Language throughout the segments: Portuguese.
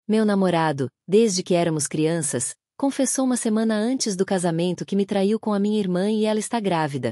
Meu namorado, desde que éramos crianças, confessou uma semana antes do casamento que me traiu com a minha irmã e ela está grávida.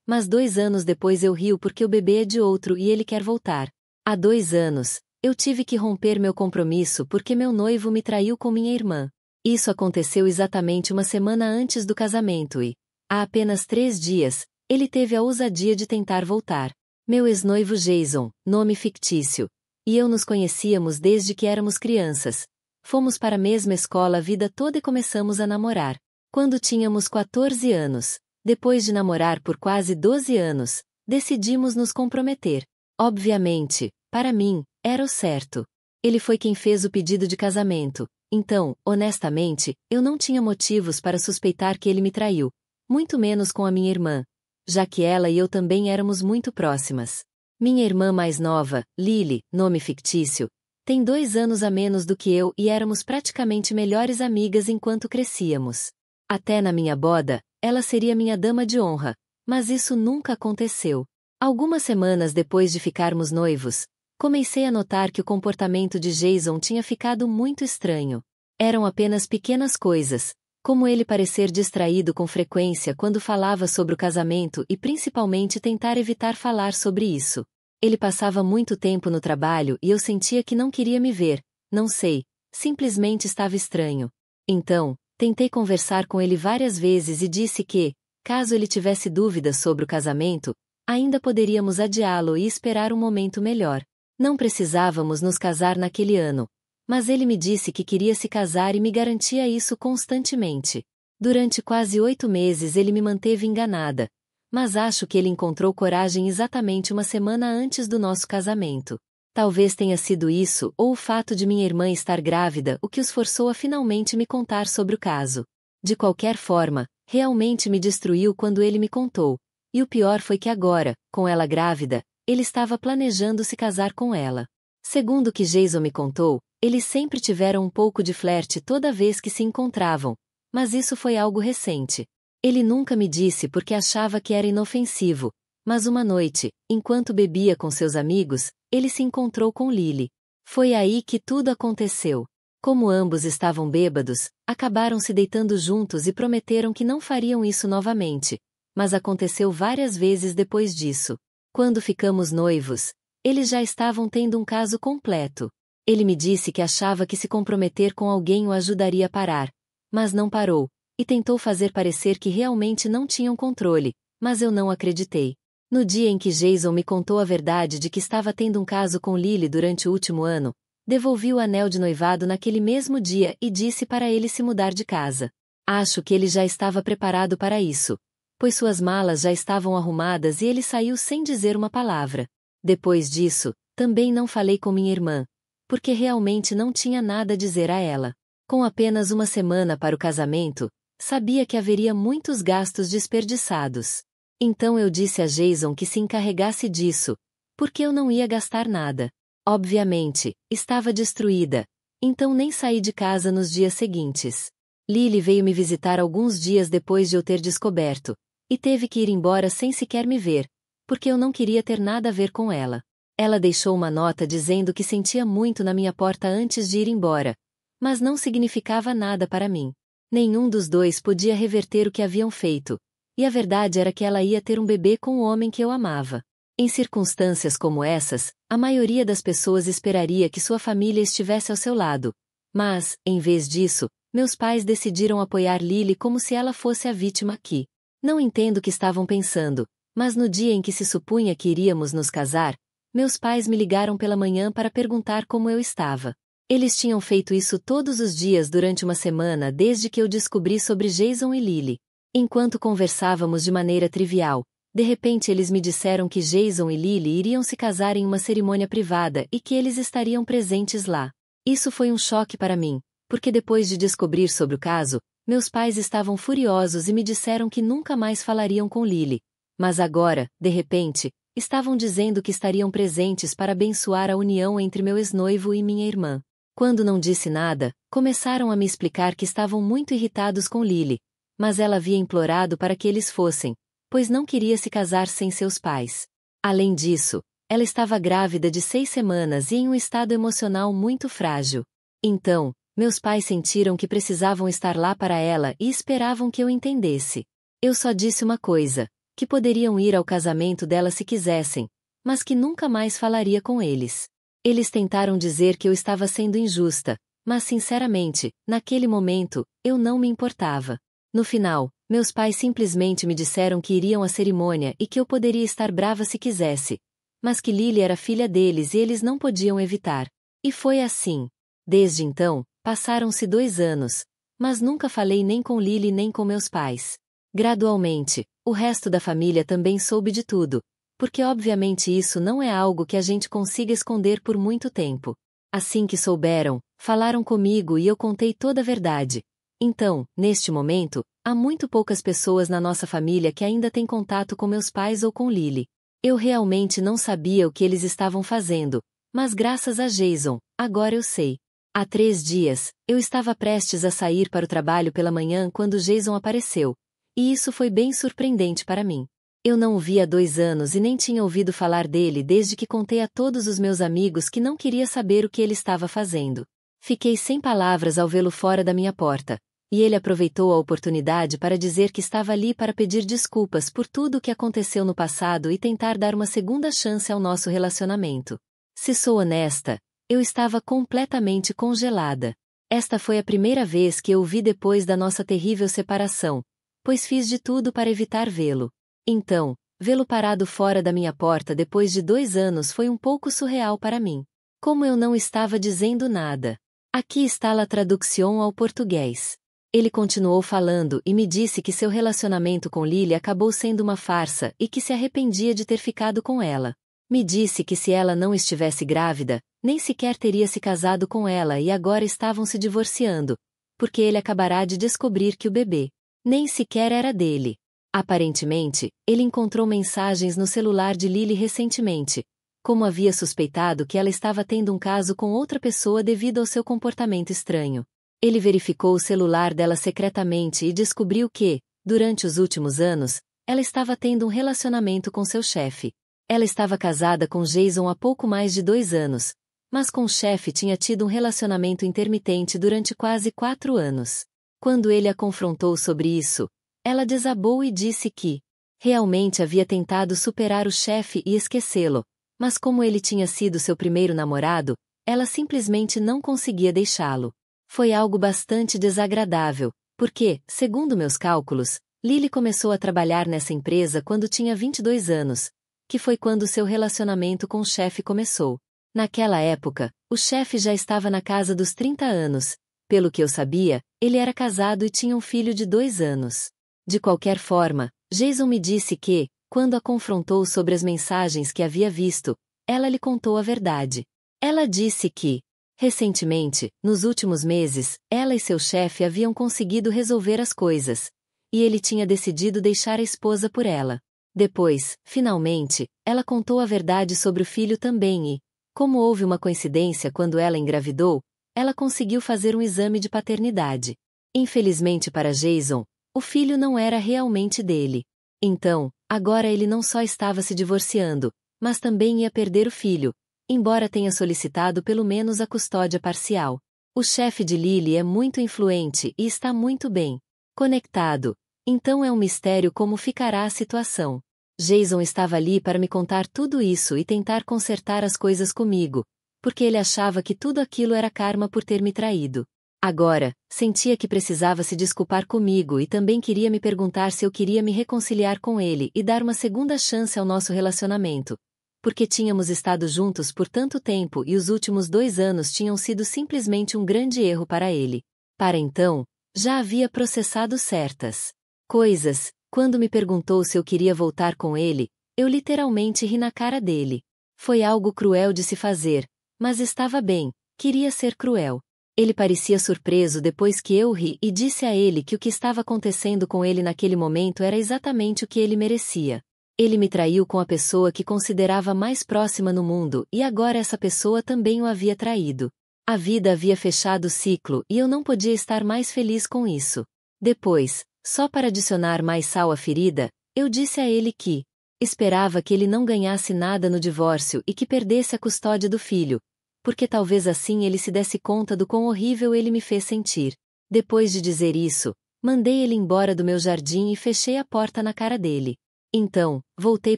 Mas 2 anos depois eu rio porque o bebê é de outro e ele quer voltar. Há 2 anos, eu tive que romper meu compromisso porque meu noivo me traiu com minha irmã. Isso aconteceu exatamente uma semana antes do casamento e, há apenas 3 dias, ele teve a ousadia de tentar voltar. Meu ex-noivo Jason, nome fictício, e eu nos conhecíamos desde que éramos crianças. Fomos para a mesma escola a vida toda e começamos a namorar. Quando tínhamos 14 anos, depois de namorar por quase 12 anos, decidimos nos comprometer. Obviamente, para mim, era o certo. Ele foi quem fez o pedido de casamento, então, honestamente, eu não tinha motivos para suspeitar que ele me traiu, muito menos com a minha irmã, já que ela e eu também éramos muito próximas. Minha irmã mais nova, Lily, nome fictício, tem 2 anos a menos do que eu e éramos praticamente melhores amigas enquanto crescíamos. Até na minha boda, ela seria minha dama de honra, mas isso nunca aconteceu. Algumas semanas depois de ficarmos noivos, comecei a notar que o comportamento de Jason tinha ficado muito estranho. Eram apenas pequenas coisas, como ele parecer distraído com frequência quando falava sobre o casamento e principalmente tentar evitar falar sobre isso. Ele passava muito tempo no trabalho e eu sentia que não queria me ver, não sei, simplesmente estava estranho. Então, tentei conversar com ele várias vezes e disse que, caso ele tivesse dúvidas sobre o casamento, ainda poderíamos adiá-lo e esperar um momento melhor. Não precisávamos nos casar naquele ano, mas ele me disse que queria se casar e me garantia isso constantemente. Durante quase 8 meses ele me manteve enganada, mas acho que ele encontrou coragem exatamente uma semana antes do nosso casamento. Talvez tenha sido isso ou o fato de minha irmã estar grávida o que os forçou a finalmente me contar sobre o caso. De qualquer forma, realmente me destruiu quando ele me contou, e o pior foi que agora, com ela grávida, ele estava planejando se casar com ela. Segundo o que Jason me contou, eles sempre tiveram um pouco de flerte toda vez que se encontravam, mas isso foi algo recente. Ele nunca me disse porque achava que era inofensivo, mas uma noite, enquanto bebia com seus amigos, ele se encontrou com Lily. Foi aí que tudo aconteceu. Como ambos estavam bêbados, acabaram se deitando juntos e prometeram que não fariam isso novamente, mas aconteceu várias vezes depois disso. Quando ficamos noivos, eles já estavam tendo um caso completo. Ele me disse que achava que se comprometer com alguém o ajudaria a parar, mas não parou, e tentou fazer parecer que realmente não tinham controle, mas eu não acreditei. No dia em que Jason me contou a verdade de que estava tendo um caso com Lily durante o último ano, devolvi o anel de noivado naquele mesmo dia e disse para ele se mudar de casa. Acho que ele já estava preparado para isso, pois suas malas já estavam arrumadas e ele saiu sem dizer uma palavra. Depois disso, também não falei com minha irmã, porque realmente não tinha nada a dizer a ela. Com apenas uma semana para o casamento, sabia que haveria muitos gastos desperdiçados. Então eu disse a Jason que se encarregasse disso, porque eu não ia gastar nada. Obviamente, estava destruída, então nem saí de casa nos dias seguintes. Lily veio me visitar alguns dias depois de eu ter descoberto, e teve que ir embora sem sequer me ver, porque eu não queria ter nada a ver com ela. Ela deixou uma nota dizendo que sentia muito na minha porta antes de ir embora, mas não significava nada para mim. Nenhum dos dois podia reverter o que haviam feito, e a verdade era que ela ia ter um bebê com o homem que eu amava. Em circunstâncias como essas, a maioria das pessoas esperaria que sua família estivesse ao seu lado, mas, em vez disso, meus pais decidiram apoiar Lily como se ela fosse a vítima aqui. Não entendo o que estavam pensando, mas no dia em que se supunha que iríamos nos casar, meus pais me ligaram pela manhã para perguntar como eu estava. Eles tinham feito isso todos os dias durante uma semana desde que eu descobri sobre Jason e Lily. Enquanto conversávamos de maneira trivial, de repente eles me disseram que Jason e Lily iriam se casar em uma cerimônia privada e que eles estariam presentes lá. Isso foi um choque para mim, porque depois de descobrir sobre o caso, meus pais estavam furiosos e me disseram que nunca mais falariam com Lily. Mas agora, de repente, estavam dizendo que estariam presentes para abençoar a união entre meu ex-noivo e minha irmã. Quando não disse nada, começaram a me explicar que estavam muito irritados com Lily, mas ela havia implorado para que eles fossem, pois não queria se casar sem seus pais. Além disso, ela estava grávida de 6 semanas e em um estado emocional muito frágil. Então, meus pais sentiram que precisavam estar lá para ela e esperavam que eu entendesse. Eu só disse uma coisa, que poderiam ir ao casamento dela se quisessem, mas que nunca mais falaria com eles. Eles tentaram dizer que eu estava sendo injusta, mas sinceramente, naquele momento, eu não me importava. No final, meus pais simplesmente me disseram que iriam à cerimônia e que eu poderia estar brava se quisesse, mas que Lily era filha deles e eles não podiam evitar. E foi assim. Desde então, passaram-se 2 anos, mas nunca falei nem com Lily nem com meus pais. Gradualmente, o resto da família também soube de tudo, porque obviamente isso não é algo que a gente consiga esconder por muito tempo. Assim que souberam, falaram comigo e eu contei toda a verdade. Então, neste momento, há muito poucas pessoas na nossa família que ainda têm contato com meus pais ou com Lily. Eu realmente não sabia o que eles estavam fazendo, mas graças a Jason, agora eu sei. Há 3 dias, eu estava prestes a sair para o trabalho pela manhã quando Jason apareceu, e isso foi bem surpreendente para mim. Eu não o vi há 2 anos e nem tinha ouvido falar dele desde que contei a todos os meus amigos que não queria saber o que ele estava fazendo. Fiquei sem palavras ao vê-lo fora da minha porta, e ele aproveitou a oportunidade para dizer que estava ali para pedir desculpas por tudo o que aconteceu no passado e tentar dar uma segunda chance ao nosso relacionamento. Se sou honesta, eu estava completamente congelada. Esta foi a primeira vez que eu o vi depois da nossa terrível separação, pois fiz de tudo para evitar vê-lo. Então, vê-lo parado fora da minha porta depois de 2 anos foi um pouco surreal para mim. Como eu não estava dizendo nada. Aqui está a tradução ao português. Ele continuou falando e me disse que seu relacionamento com Lily acabou sendo uma farsa e que se arrependia de ter ficado com ela. Me disse que se ela não estivesse grávida, nem sequer teria se casado com ela e agora estavam se divorciando, porque ele acabará de descobrir que o bebê nem sequer era dele. Aparentemente, ele encontrou mensagens no celular de Lily recentemente, como havia suspeitado que ela estava tendo um caso com outra pessoa devido ao seu comportamento estranho. Ele verificou o celular dela secretamente e descobriu que, durante os últimos anos, ela estava tendo um relacionamento com seu chefe. Ela estava casada com Jason há pouco mais de 2 anos, mas com o chefe tinha tido um relacionamento intermitente durante quase 4 anos. Quando ele a confrontou sobre isso, ela desabou e disse que realmente havia tentado superar o chefe e esquecê-lo, mas como ele tinha sido seu primeiro namorado, ela simplesmente não conseguia deixá-lo. Foi algo bastante desagradável, porque, segundo meus cálculos, Lily começou a trabalhar nessa empresa quando tinha 22 anos, que foi quando seu relacionamento com o chefe começou. Naquela época, o chefe já estava na casa dos 30 anos. Pelo que eu sabia, ele era casado e tinha um filho de 2 anos. De qualquer forma, Jason me disse que, quando a confrontou sobre as mensagens que havia visto, ela lhe contou a verdade. Ela disse que, recentemente, nos últimos meses, ela e seu chefe haviam conseguido resolver as coisas, e ele tinha decidido deixar a esposa por ela. Depois, finalmente, ela contou a verdade sobre o filho também e, como houve uma coincidência quando ela engravidou, ela conseguiu fazer um exame de paternidade. Infelizmente para Jason, o filho não era realmente dele. Então, agora ele não só estava se divorciando, mas também ia perder o filho, embora tenha solicitado pelo menos a custódia parcial. O chefe de Lily é muito influente e está muito bem conectado, então é um mistério como ficará a situação. Jason estava ali para me contar tudo isso e tentar consertar as coisas comigo, porque ele achava que tudo aquilo era karma por ter me traído. Agora, sentia que precisava se desculpar comigo e também queria me perguntar se eu queria me reconciliar com ele e dar uma segunda chance ao nosso relacionamento, porque tínhamos estado juntos por tanto tempo e os últimos 2 anos tinham sido simplesmente um grande erro para ele. Para então, já havia processado certas coisas. Quando me perguntou se eu queria voltar com ele, eu literalmente ri na cara dele. Foi algo cruel de se fazer, mas estava bem, queria ser cruel. Ele parecia surpreso depois que eu ri e disse a ele que o que estava acontecendo com ele naquele momento era exatamente o que ele merecia. Ele me traiu com a pessoa que considerava mais próxima no mundo e agora essa pessoa também o havia traído. A vida havia fechado o ciclo e eu não podia estar mais feliz com isso. Depois, só para adicionar mais sal à ferida, eu disse a ele que esperava que ele não ganhasse nada no divórcio e que perdesse a custódia do filho, porque talvez assim ele se desse conta do quão horrível ele me fez sentir. Depois de dizer isso, mandei ele embora do meu jardim e fechei a porta na cara dele. Então, voltei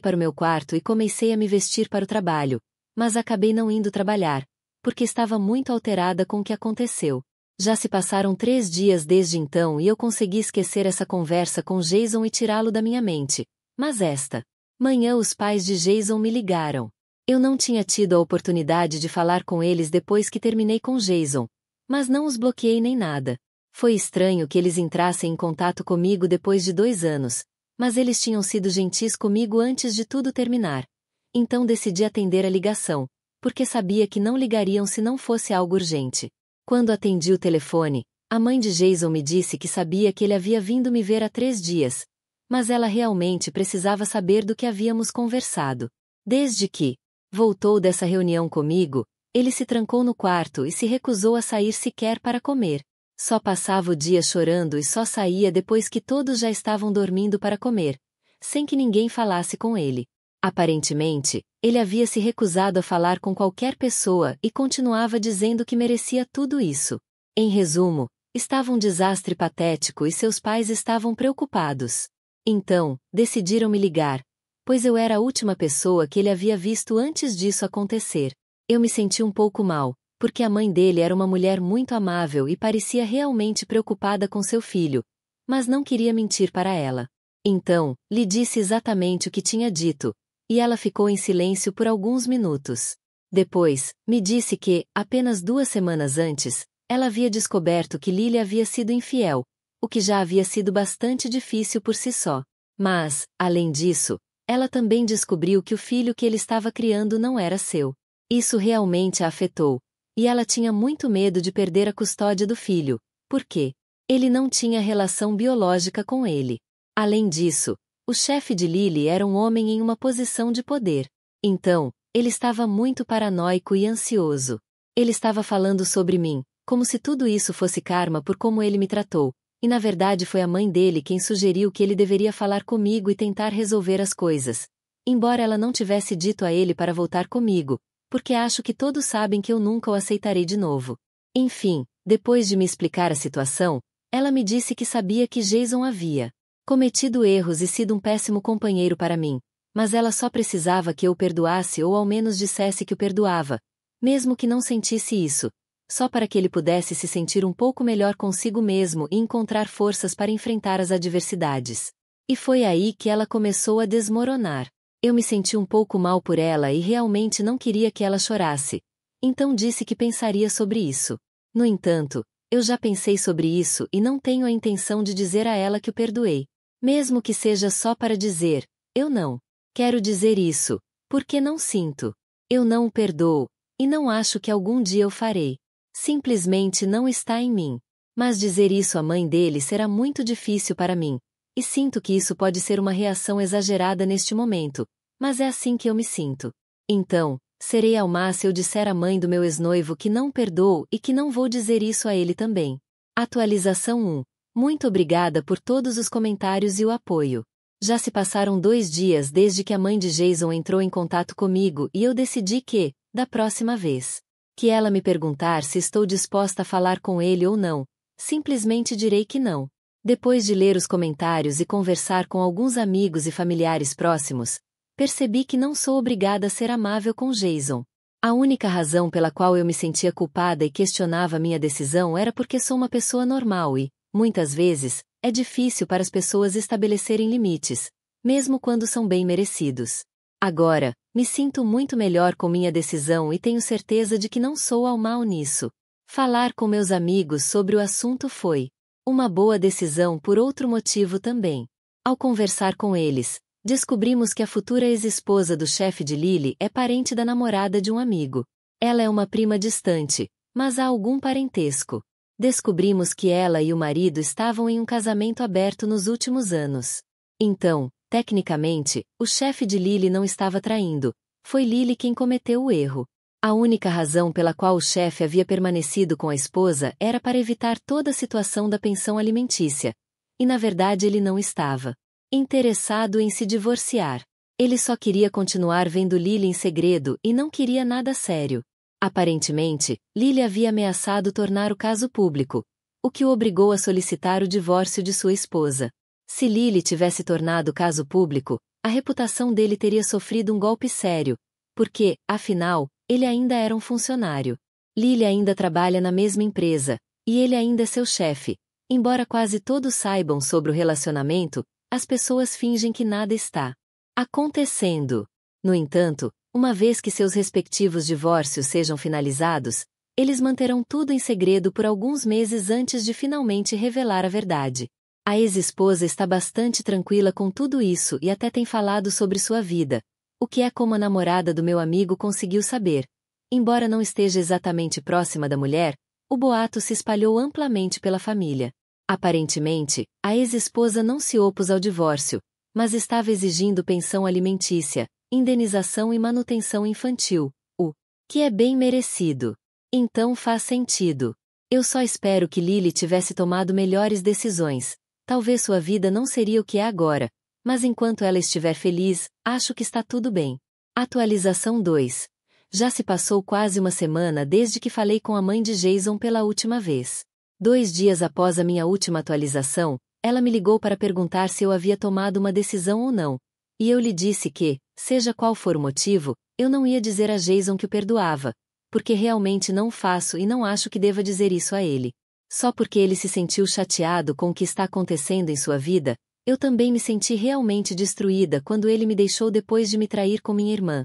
para o meu quarto e comecei a me vestir para o trabalho, mas acabei não indo trabalhar, porque estava muito alterada com o que aconteceu. Já se passaram 3 dias desde então e eu consegui esquecer essa conversa com Jason e tirá-lo da minha mente. Mas esta manhã os pais de Jason me ligaram. Eu não tinha tido a oportunidade de falar com eles depois que terminei com Jason, mas não os bloqueei nem nada. Foi estranho que eles entrassem em contato comigo depois de 2 anos, mas eles tinham sido gentis comigo antes de tudo terminar. Então decidi atender a ligação, porque sabia que não ligariam se não fosse algo urgente. Quando atendi o telefone, a mãe de Jason me disse que sabia que ele havia vindo me ver há 3 dias, mas ela realmente precisava saber do que havíamos conversado. Desde que voltou dessa reunião comigo, ele se trancou no quarto e se recusou a sair sequer para comer. Só passava o dia chorando e só saía depois que todos já estavam dormindo para comer, sem que ninguém falasse com ele. Aparentemente, ele havia se recusado a falar com qualquer pessoa e continuava dizendo que merecia tudo isso. Em resumo, estava um desastre patético e seus pais estavam preocupados. Então, decidiram me ligar, pois eu era a última pessoa que ele havia visto antes disso acontecer. Eu me senti um pouco mal, porque a mãe dele era uma mulher muito amável e parecia realmente preocupada com seu filho, mas não queria mentir para ela. Então, lhe disse exatamente o que tinha dito, e ela ficou em silêncio por alguns minutos. Depois, me disse que, apenas 2 semanas antes, ela havia descoberto que Lily havia sido infiel, o que já havia sido bastante difícil por si só. Mas, além disso, ela também descobriu que o filho que ele estava criando não era seu. Isso realmente a afetou, e ela tinha muito medo de perder a custódia do filho, porque ele não tinha relação biológica com ele. Além disso, o chefe de Lily era um homem em uma posição de poder. Então, ele estava muito paranoico e ansioso. Ele estava falando sobre mim, como se tudo isso fosse karma por como ele me tratou, e na verdade foi a mãe dele quem sugeriu que ele deveria falar comigo e tentar resolver as coisas. Embora ela não tivesse dito a ele para voltar comigo, porque acho que todos sabem que eu nunca o aceitarei de novo. Enfim, depois de me explicar a situação, ela me disse que sabia que Jason havia cometido erros e sido um péssimo companheiro para mim, mas ela só precisava que eu o perdoasse ou ao menos dissesse que o perdoava, mesmo que não sentisse isso, só para que ele pudesse se sentir um pouco melhor consigo mesmo e encontrar forças para enfrentar as adversidades. E foi aí que ela começou a desmoronar. Eu me senti um pouco mal por ela e realmente não queria que ela chorasse, então disse que pensaria sobre isso. No entanto, eu já pensei sobre isso e não tenho a intenção de dizer a ela que o perdoei. Mesmo que seja só para dizer, eu não quero dizer isso, porque não sinto. Eu não o perdoo, e não acho que algum dia eu farei. Simplesmente não está em mim. Mas dizer isso à mãe dele será muito difícil para mim, e sinto que isso pode ser uma reação exagerada neste momento, mas é assim que eu me sinto. Então, serei ao má se eu disser à mãe do meu ex-noivo que não perdoo e que não vou dizer isso a ele também. Atualização 1. Muito obrigada por todos os comentários e o apoio. Já se passaram 2 dias desde que a mãe de Jason entrou em contato comigo e eu decidi que, da próxima vez que ela me perguntar se estou disposta a falar com ele ou não, simplesmente direi que não. Depois de ler os comentários e conversar com alguns amigos e familiares próximos, percebi que não sou obrigada a ser amável com Jason. A única razão pela qual eu me sentia culpada e questionava minha decisão era porque sou uma pessoa normal e, muitas vezes, é difícil para as pessoas estabelecerem limites, mesmo quando são bem merecidos. Agora, me sinto muito melhor com minha decisão e tenho certeza de que não sou ao mal nisso. Falar com meus amigos sobre o assunto foi uma boa decisão por outro motivo também. Ao conversar com eles, descobrimos que a futura ex-esposa do chefe de Lily é parente da namorada de um amigo. Ela é uma prima distante, mas há algum parentesco. Descobrimos que ela e o marido estavam em um casamento aberto nos últimos anos. Então, tecnicamente, o chefe de Lily não estava traindo, foi Lily quem cometeu o erro. A única razão pela qual o chefe havia permanecido com a esposa era para evitar toda a situação da pensão alimentícia, e na verdade ele não estava interessado em se divorciar. Ele só queria continuar vendo Lily em segredo e não queria nada sério. Aparentemente, Lily havia ameaçado tornar o caso público, o que o obrigou a solicitar o divórcio de sua esposa. Se Lily tivesse tornado o caso público, a reputação dele teria sofrido um golpe sério, porque, afinal, ele ainda era um funcionário. Lily ainda trabalha na mesma empresa, e ele ainda é seu chefe. Embora quase todos saibam sobre o relacionamento, as pessoas fingem que nada está acontecendo. No entanto, uma vez que seus respectivos divórcios sejam finalizados, eles manterão tudo em segredo por alguns meses antes de finalmente revelar a verdade. A ex-esposa está bastante tranquila com tudo isso e até tem falado sobre sua vida, o que é como a namorada do meu amigo conseguiu saber. Embora não esteja exatamente próxima da mulher, o boato se espalhou amplamente pela família. Aparentemente, a ex-esposa não se opôs ao divórcio, mas estava exigindo pensão alimentícia, indenização e manutenção infantil, o que é bem merecido. Então faz sentido. Eu só espero que Lily tivesse tomado melhores decisões. Talvez sua vida não seria o que é agora, mas enquanto ela estiver feliz, acho que está tudo bem. Atualização 2. Já se passou quase uma semana desde que falei com a mãe de Jason pela última vez. 2 dias após a minha última atualização, ela me ligou para perguntar se eu havia tomado uma decisão ou não, e eu lhe disse que, seja qual for o motivo, eu não ia dizer a Jason que o perdoava, porque realmente não faço e não acho que deva dizer isso a ele. Só porque ele se sentiu chateado com o que está acontecendo em sua vida, eu também me senti realmente destruída quando ele me deixou depois de me trair com minha irmã.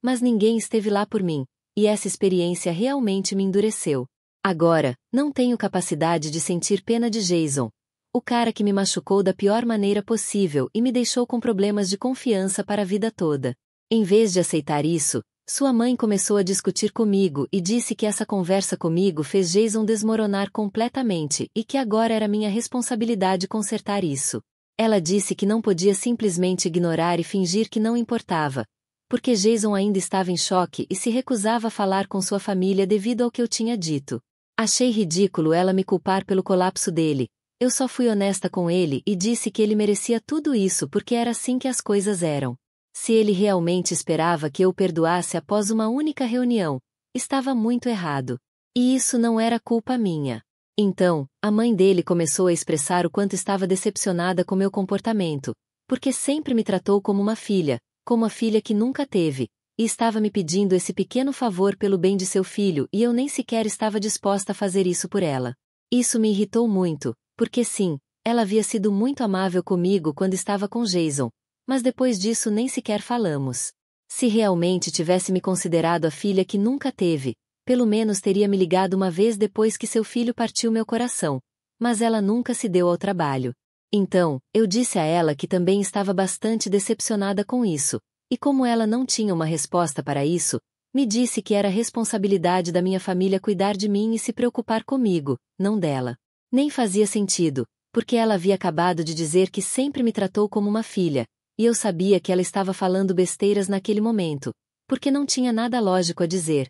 Mas ninguém esteve lá por mim, e essa experiência realmente me endureceu. Agora, não tenho capacidade de sentir pena de Jason, o cara que me machucou da pior maneira possível e me deixou com problemas de confiança para a vida toda. Em vez de aceitar isso, sua mãe começou a discutir comigo e disse que essa conversa comigo fez Jason desmoronar completamente e que agora era minha responsabilidade consertar isso. Ela disse que não podia simplesmente ignorar e fingir que não importava, porque Jason ainda estava em choque e se recusava a falar com sua família devido ao que eu tinha dito. Achei ridículo ela me culpar pelo colapso dele. Eu só fui honesta com ele e disse que ele merecia tudo isso porque era assim que as coisas eram. Se ele realmente esperava que eu o perdoasse após uma única reunião, estava muito errado. E isso não era culpa minha. Então, a mãe dele começou a expressar o quanto estava decepcionada com meu comportamento, porque sempre me tratou como uma filha, como a filha que nunca teve, e estava me pedindo esse pequeno favor pelo bem de seu filho e eu nem sequer estava disposta a fazer isso por ela. Isso me irritou muito, porque sim, ela havia sido muito amável comigo quando estava com Jason, mas depois disso nem sequer falamos. Se realmente tivesse me considerado a filha que nunca teve, pelo menos teria me ligado uma vez depois que seu filho partiu meu coração, mas ela nunca se deu ao trabalho. Então, eu disse a ela que também estava bastante decepcionada com isso, e como ela não tinha uma resposta para isso, me disse que era responsabilidade da minha família cuidar de mim e se preocupar comigo, não dela. Nem fazia sentido, porque ela havia acabado de dizer que sempre me tratou como uma filha, e eu sabia que ela estava falando besteiras naquele momento, porque não tinha nada lógico a dizer.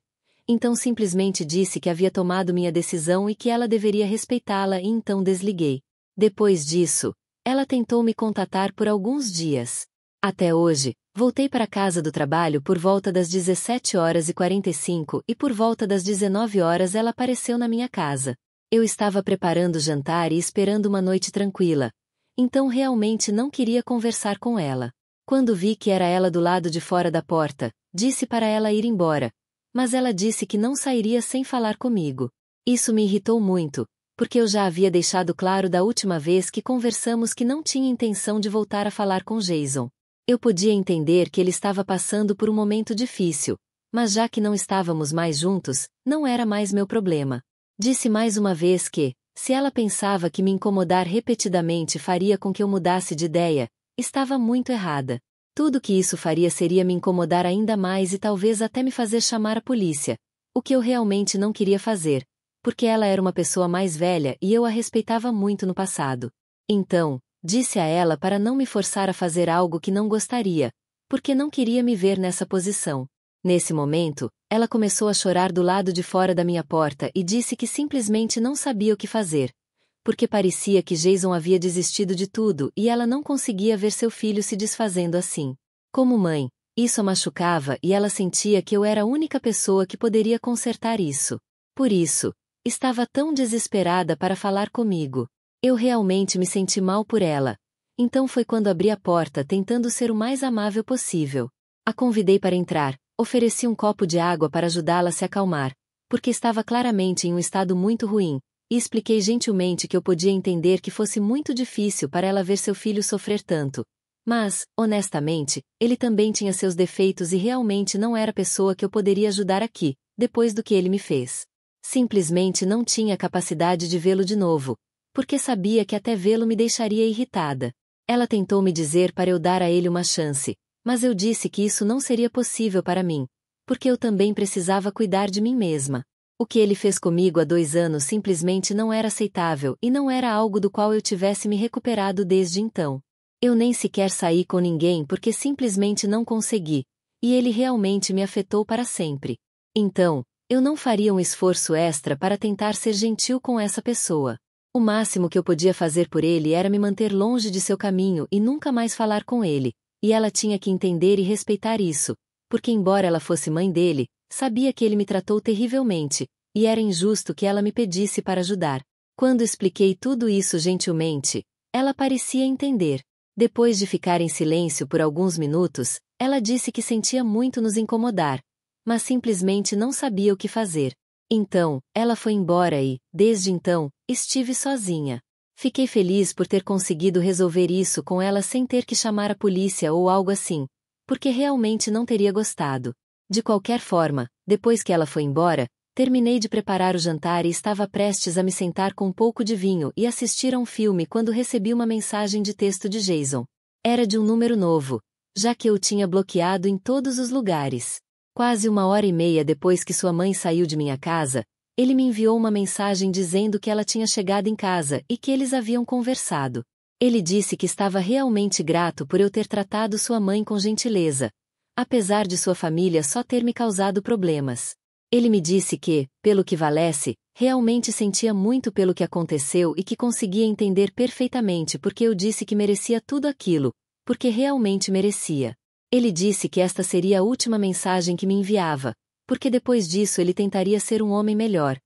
Então simplesmente disse que havia tomado minha decisão e que ela deveria respeitá-la e então desliguei. Depois disso, ela tentou me contatar por alguns dias. Até hoje, voltei para a casa do trabalho por volta das 17h45 e por volta das 19h ela apareceu na minha casa. Eu estava preparando o jantar e esperando uma noite tranquila, então realmente não queria conversar com ela. Quando vi que era ela do lado de fora da porta, disse para ela ir embora, mas ela disse que não sairia sem falar comigo. Isso me irritou muito, porque eu já havia deixado claro da última vez que conversamos que não tinha intenção de voltar a falar com Jason. Eu podia entender que ele estava passando por um momento difícil, mas já que não estávamos mais juntos, não era mais meu problema. Disse mais uma vez que, se ela pensava que me incomodar repetidamente faria com que eu mudasse de ideia, estava muito errada. Tudo que isso faria seria me incomodar ainda mais e talvez até me fazer chamar a polícia, o que eu realmente não queria fazer, porque ela era uma pessoa mais velha e eu a respeitava muito no passado. Então, disse a ela para não me forçar a fazer algo que não gostaria, porque não queria me ver nessa posição. Nesse momento, ela começou a chorar do lado de fora da minha porta e disse que simplesmente não sabia o que fazer, porque parecia que Jason havia desistido de tudo e ela não conseguia ver seu filho se desfazendo assim. Como mãe, Isso a machucava e ela sentia que eu era a única pessoa que poderia consertar isso. Por isso, estava tão desesperada para falar comigo. Eu realmente me senti mal por ela. Então foi quando abri a porta tentando ser o mais amável possível. A convidei para entrar, ofereci um copo de água para ajudá-la a se acalmar, porque estava claramente em um estado muito ruim, e expliquei gentilmente que eu podia entender que fosse muito difícil para ela ver seu filho sofrer tanto. Mas, honestamente, ele também tinha seus defeitos e realmente não era a pessoa que eu poderia ajudar aqui, depois do que ele me fez. Simplesmente não tinha capacidade de vê-lo de novo, porque sabia que até vê-lo me deixaria irritada. Ela tentou me dizer para eu dar a ele uma chance, mas eu disse que isso não seria possível para mim, porque eu também precisava cuidar de mim mesma. O que ele fez comigo há 2 anos simplesmente não era aceitável e não era algo do qual eu tivesse me recuperado desde então. Eu nem sequer saí com ninguém porque simplesmente não consegui, e ele realmente me afetou para sempre. Então, eu não faria um esforço extra para tentar ser gentil com essa pessoa. O máximo que eu podia fazer por ele era me manter longe de seu caminho e nunca mais falar com ele, e ela tinha que entender e respeitar isso, porque embora ela fosse mãe dele, sabia que ele me tratou terrivelmente, e era injusto que ela me pedisse para ajudar. Quando expliquei tudo isso gentilmente, ela parecia entender. Depois de ficar em silêncio por alguns minutos, ela disse que sentia muito nos incomodar, mas simplesmente não sabia o que fazer. Então, ela foi embora e, desde então, estive sozinha. Fiquei feliz por ter conseguido resolver isso com ela sem ter que chamar a polícia ou algo assim, porque realmente não teria gostado. De qualquer forma, depois que ela foi embora, terminei de preparar o jantar e estava prestes a me sentar com um pouco de vinho e assistir a um filme quando recebi uma mensagem de texto de Jason. Era de um número novo, já que eu o tinha bloqueado em todos os lugares. Quase 1h30 depois que sua mãe saiu de minha casa, ele me enviou uma mensagem dizendo que ela tinha chegado em casa e que eles haviam conversado. Ele disse que estava realmente grato por eu ter tratado sua mãe com gentileza, apesar de sua família só ter me causado problemas. Ele me disse que, pelo que valesse, realmente sentia muito pelo que aconteceu e que conseguia entender perfeitamente porque eu disse que merecia tudo aquilo, porque realmente merecia. Ele disse que esta seria a última mensagem que me enviava, porque depois disso ele tentaria ser um homem melhor,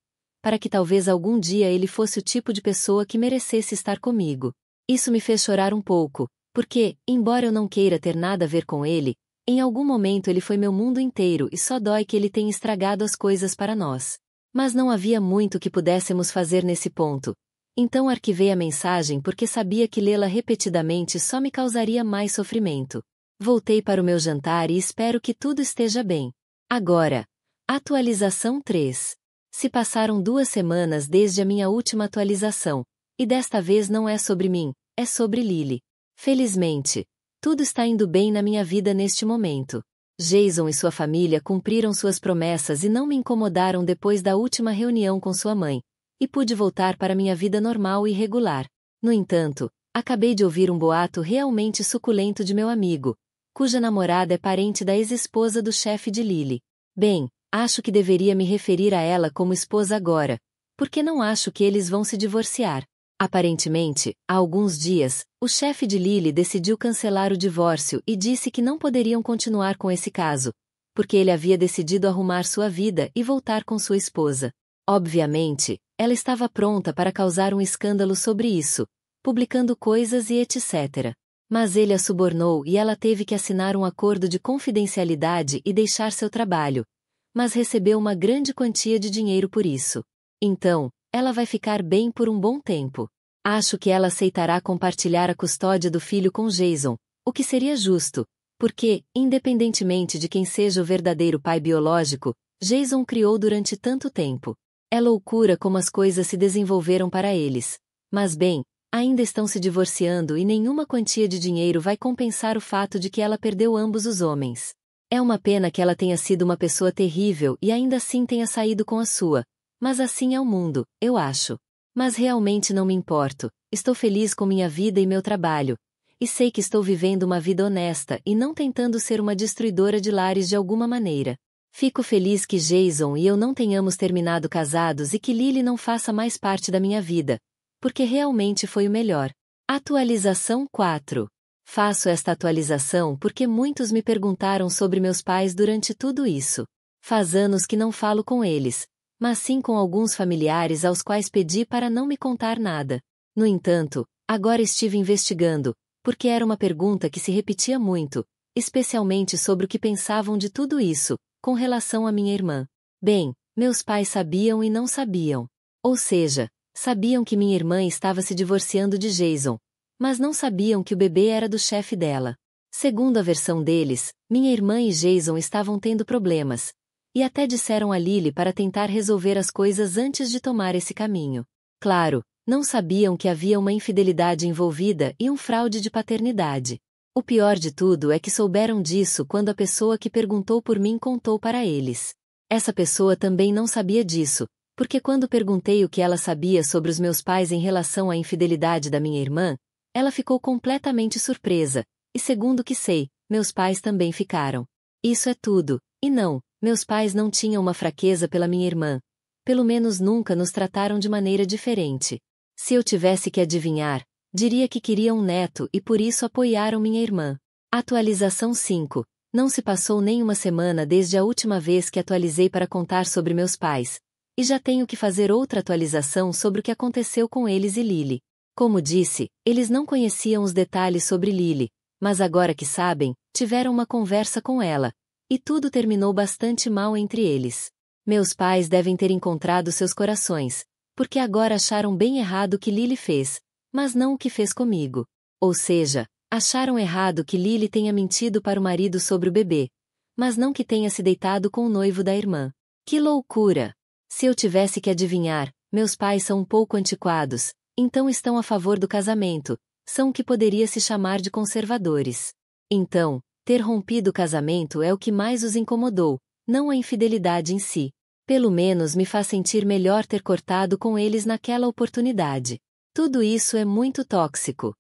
para que talvez algum dia ele fosse o tipo de pessoa que merecesse estar comigo. Isso me fez chorar um pouco, porque, embora eu não queira ter nada a ver com ele, em algum momento ele foi meu mundo inteiro e só dói que ele tenha estragado as coisas para nós. Mas não havia muito que pudéssemos fazer nesse ponto. Então arquivei a mensagem porque sabia que lê-la repetidamente só me causaria mais sofrimento. Voltei para o meu jantar e espero que tudo esteja bem. Agora. Atualização 3. Se passaram 2 semanas desde a minha última atualização, e desta vez não é sobre mim, é sobre Lily. Felizmente, tudo está indo bem na minha vida neste momento. Jason e sua família cumpriram suas promessas e não me incomodaram depois da última reunião com sua mãe, e pude voltar para minha vida normal e regular. No entanto, acabei de ouvir um boato realmente suculento de meu amigo, cuja namorada é parente da ex-esposa do chefe de Lily. Bem, acho que deveria me referir a ela como esposa agora, porque não acho que eles vão se divorciar. Aparentemente, há alguns dias, o chefe de Lily decidiu cancelar o divórcio e disse que não poderiam continuar com esse caso, porque ele havia decidido arrumar sua vida e voltar com sua esposa. Obviamente, ela estava pronta para causar um escândalo sobre isso, publicando coisas e etc. Mas ele a subornou e ela teve que assinar um acordo de confidencialidade e deixar seu trabalho, mas recebeu uma grande quantia de dinheiro por isso. Então, ela vai ficar bem por um bom tempo. Acho que ela aceitará compartilhar a custódia do filho com Jason, o que seria justo, porque, independentemente de quem seja o verdadeiro pai biológico, Jason criou durante tanto tempo. É loucura como as coisas se desenvolveram para eles. Mas bem, ainda estão se divorciando e nenhuma quantia de dinheiro vai compensar o fato de que ela perdeu ambos os homens. É uma pena que ela tenha sido uma pessoa terrível e ainda assim tenha saído com a sua, mas assim é o mundo, eu acho. Mas realmente não me importo, estou feliz com minha vida e meu trabalho, e sei que estou vivendo uma vida honesta e não tentando ser uma destruidora de lares de alguma maneira. Fico feliz que Jason e eu não tenhamos terminado casados e que Lily não faça mais parte da minha vida, porque realmente foi o melhor. Atualização 4. Faço esta atualização porque muitos me perguntaram sobre meus pais durante tudo isso. Faz anos que não falo com eles, mas sim com alguns familiares aos quais pedi para não me contar nada. No entanto, agora estive investigando, porque era uma pergunta que se repetia muito, especialmente sobre o que pensavam de tudo isso, com relação à minha irmã. Bem, meus pais sabiam e não sabiam. Ou seja, sabiam que minha irmã estava se divorciando de Jason, mas não sabiam que o bebê era do chefe dela. Segundo a versão deles, minha irmã e Jason estavam tendo problemas, e até disseram a Lily para tentar resolver as coisas antes de tomar esse caminho. Claro, não sabiam que havia uma infidelidade envolvida e fraude de paternidade. O pior de tudo é que souberam disso quando a pessoa que perguntou por mim contou para eles. Essa pessoa também não sabia disso, porque quando perguntei o que ela sabia sobre os meus pais em relação à infidelidade da minha irmã, ela ficou completamente surpresa, e segundo o que sei, meus pais também ficaram. Isso é tudo, e não, meus pais não tinham uma fraqueza pela minha irmã. Pelo menos nunca nos trataram de maneira diferente. Se eu tivesse que adivinhar, diria que queriam um neto e por isso apoiaram minha irmã. Atualização 5. Não se passou nem uma semana desde a última vez que atualizei para contar sobre meus pais, e já tenho que fazer outra atualização sobre o que aconteceu com eles e Lily. Como disse, eles não conheciam os detalhes sobre Lily, mas agora que sabem, tiveram uma conversa com ela, e tudo terminou bastante mal entre eles. Meus pais devem ter encontrado seus corações, porque agora acharam bem errado o que Lily fez, mas não o que fez comigo. Ou seja, acharam errado que Lily tenha mentido para o marido sobre o bebê, mas não que tenha se deitado com o noivo da irmã. Que loucura! Se eu tivesse que adivinhar, meus pais são um pouco antiquados, então estão a favor do casamento, são o que poderia se chamar de conservadores. Então, ter rompido o casamento é o que mais os incomodou, não a infidelidade em si. Pelo menos me faz sentir melhor ter cortado com eles naquela oportunidade. Tudo isso é muito tóxico.